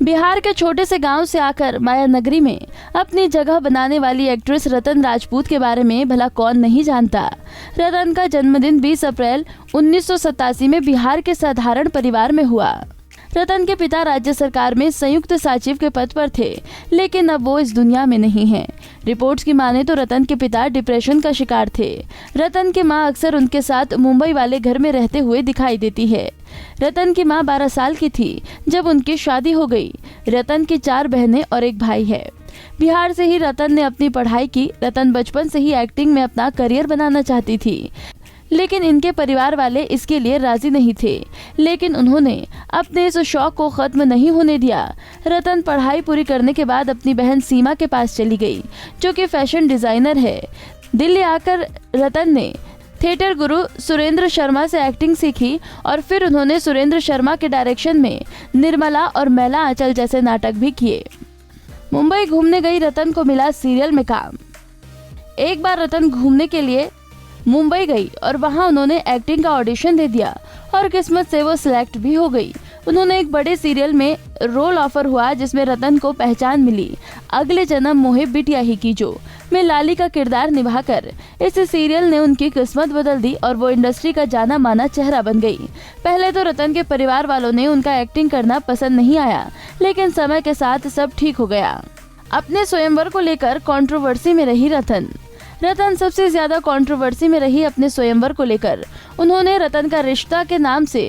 बिहार के छोटे से गांव से आकर माया नगरी में अपनी जगह बनाने वाली एक्ट्रेस रतन राजपूत के बारे में भला कौन नहीं जानता। रतन का जन्मदिन 20 अप्रैल 1987 में बिहार के साधारण परिवार में हुआ। रतन के पिता राज्य सरकार में संयुक्त सचिव के पद पर थे, लेकिन अब वो इस दुनिया में नहीं हैं। रिपोर्ट्स की माने तो रतन के पिता डिप्रेशन का शिकार थे। रतन की मां अक्सर उनके साथ मुंबई वाले घर में रहते हुए दिखाई देती है। रतन की मां 12 साल की थी जब उनकी शादी हो गई। रतन की 4 बहनें और एक भाई है। बिहार से ही रतन ने अपनी पढ़ाई की। रतन बचपन से ही एक्टिंग में अपना करियर बनाना चाहती थी, लेकिन इनके परिवार वाले इसके लिए राजी नहीं थे। लेकिन उन्होंने अपने इस शौक को खत्म नहीं होने दिया। रतन पढ़ाई पूरी करने के बाद अपनी बहन सीमा के पास चली गई, जो कि फैशन डिजाइनर है। दिल्ली आकर रतन ने थिएटर गुरु सुरेंद्र शर्मा से एक्टिंग सीखी और फिर उन्होंने सुरेंद्र शर्मा के डायरेक्शन में निर्मला और मैला आंचल जैसे नाटक भी किए। मुंबई घूमने गई रतन को मिला सीरियल में काम। एक बार रतन घूमने के लिए मुंबई गई और वहां उन्होंने एक्टिंग का ऑडिशन दे दिया और किस्मत से वो सिलेक्ट भी हो गई। उन्होंने एक बड़े सीरियल में रोल ऑफर हुआ जिसमें रतन को पहचान मिली। अगले जन्म मोहे बिटिया ही की जो में लाली का किरदार निभाकर इस सीरियल ने उनकी किस्मत बदल दी और वो इंडस्ट्री का जाना माना चेहरा बन गई। पहले तो रतन के परिवार वालों ने उनका एक्टिंग करना पसंद नहीं आया, लेकिन समय के साथ सब ठीक हो गया। अपने स्वयंवर को लेकर कंट्रोवर्सी में रही रतन सबसे ज्यादा कंट्रोवर्सी में रही अपने स्वयंवर को लेकर। उन्होंने रतन का रिश्ता के नाम से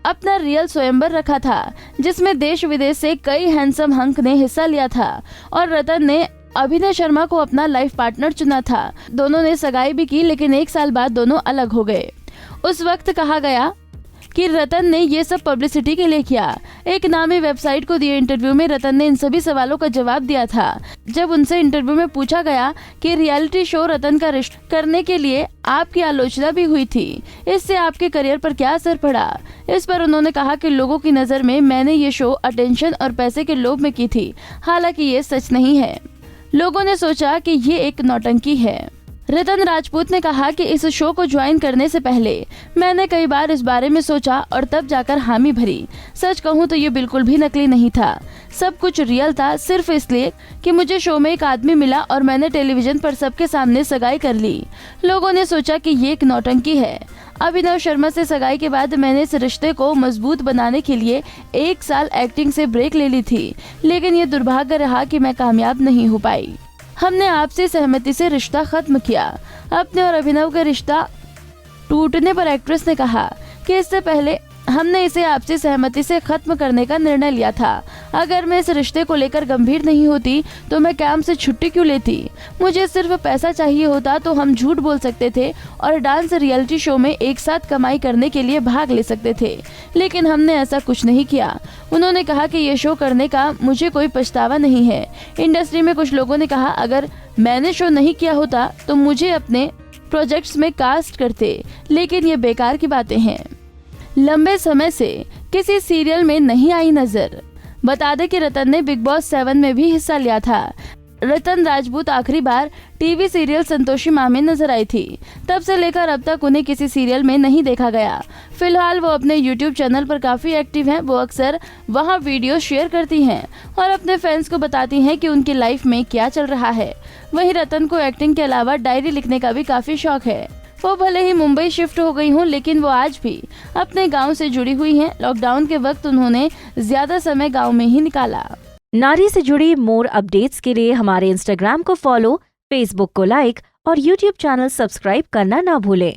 अपना रियल स्वयंवर रखा था, जिसमें देश विदेश से कई हैंडसम हंक ने हिस्सा लिया था और रतन ने अभिनय शर्मा को अपना लाइफ पार्टनर चुना था। दोनों ने सगाई भी की, लेकिन 1 साल बाद दोनों अलग हो गए। उस वक्त कहा गया कि रतन ने ये सब पब्लिसिटी के लिए किया। एक नामी वेबसाइट को दिए इंटरव्यू में रतन ने इन सभी सवालों का जवाब दिया था। जब उनसे इंटरव्यू में पूछा गया कि रियलिटी शो रतन का रिश्ता करने के लिए आपकी आलोचना भी हुई थी, इससे आपके करियर पर क्या असर पड़ा, इस पर उन्होंने कहा कि लोगों की नज़र में मैंने ये शो अटेंशन और पैसे के लोभ में की थी। हालांकि ये सच नहीं है। लोगों ने सोचा कि ये एक नौटंकी है। रतन राजपूत ने कहा कि इस शो को ज्वाइन करने से पहले मैंने कई बार इस बारे में सोचा और तब जाकर हामी भरी। सच कहूँ तो ये बिल्कुल भी नकली नहीं था, सब कुछ रियल था, सिर्फ इसलिए कि मुझे शो में एक आदमी मिला और मैंने टेलीविजन पर सबके सामने सगाई कर ली। लोगों ने सोचा कि ये एक नौटंकी है। अभिनव शर्मा से सगाई के बाद मैंने इस रिश्ते को मजबूत बनाने के लिए 1 साल एक्टिंग से ब्रेक ले ली थी, लेकिन ये दुर्भाग्य रहा कि मैं कामयाब नहीं हो पाई। हमने आपसी सहमति से रिश्ता खत्म किया। अपने और अभिनव का रिश्ता टूटने पर एक्ट्रेस ने कहा कि इससे पहले हमने इसे आपसी सहमति से खत्म करने का निर्णय लिया था। अगर मैं इस रिश्ते को लेकर गंभीर नहीं होती तो मैं काम से छुट्टी क्यों लेती। मुझे सिर्फ पैसा चाहिए होता तो हम झूठ बोल सकते थे और डांस रियलिटी शो में एक साथ कमाई करने के लिए भाग ले सकते थे, लेकिन हमने ऐसा कुछ नहीं किया। उन्होंने कहा कि ये शो करने का मुझे कोई पछतावा नहीं है। इंडस्ट्री में कुछ लोगों ने कहा अगर मैंने शो नहीं किया होता तो मुझे अपने प्रोजेक्ट्स में कास्ट करते, लेकिन ये बेकार की बातें हैं। लंबे समय से किसी सीरियल में नहीं आई नजर। बता दें कि रतन ने बिग बॉस 7 में भी हिस्सा लिया था। रतन राजपूत आखिरी बार टीवी सीरियल संतोषी माँ में नजर आई थी। तब से लेकर अब तक उन्हें किसी सीरियल में नहीं देखा गया। फिलहाल वो अपने YouTube चैनल पर काफी एक्टिव हैं। वो अक्सर वहां वीडियो शेयर करती हैं और अपने फैंस को बताती हैं कि उनकी लाइफ में क्या चल रहा है। वहीं रतन को एक्टिंग के अलावा डायरी लिखने का भी काफी शौक है। वो भले ही मुंबई शिफ्ट हो गई हूँ, लेकिन वो आज भी अपने गांव से जुड़ी हुई हैं। लॉकडाउन के वक्त उन्होंने ज्यादा समय गांव में ही निकाला। नारी से जुड़ी मोर अपडेट्स के लिए हमारे इंस्टाग्राम को फॉलो, फेसबुक को लाइक और यूट्यूब चैनल सब्सक्राइब करना ना भूलें।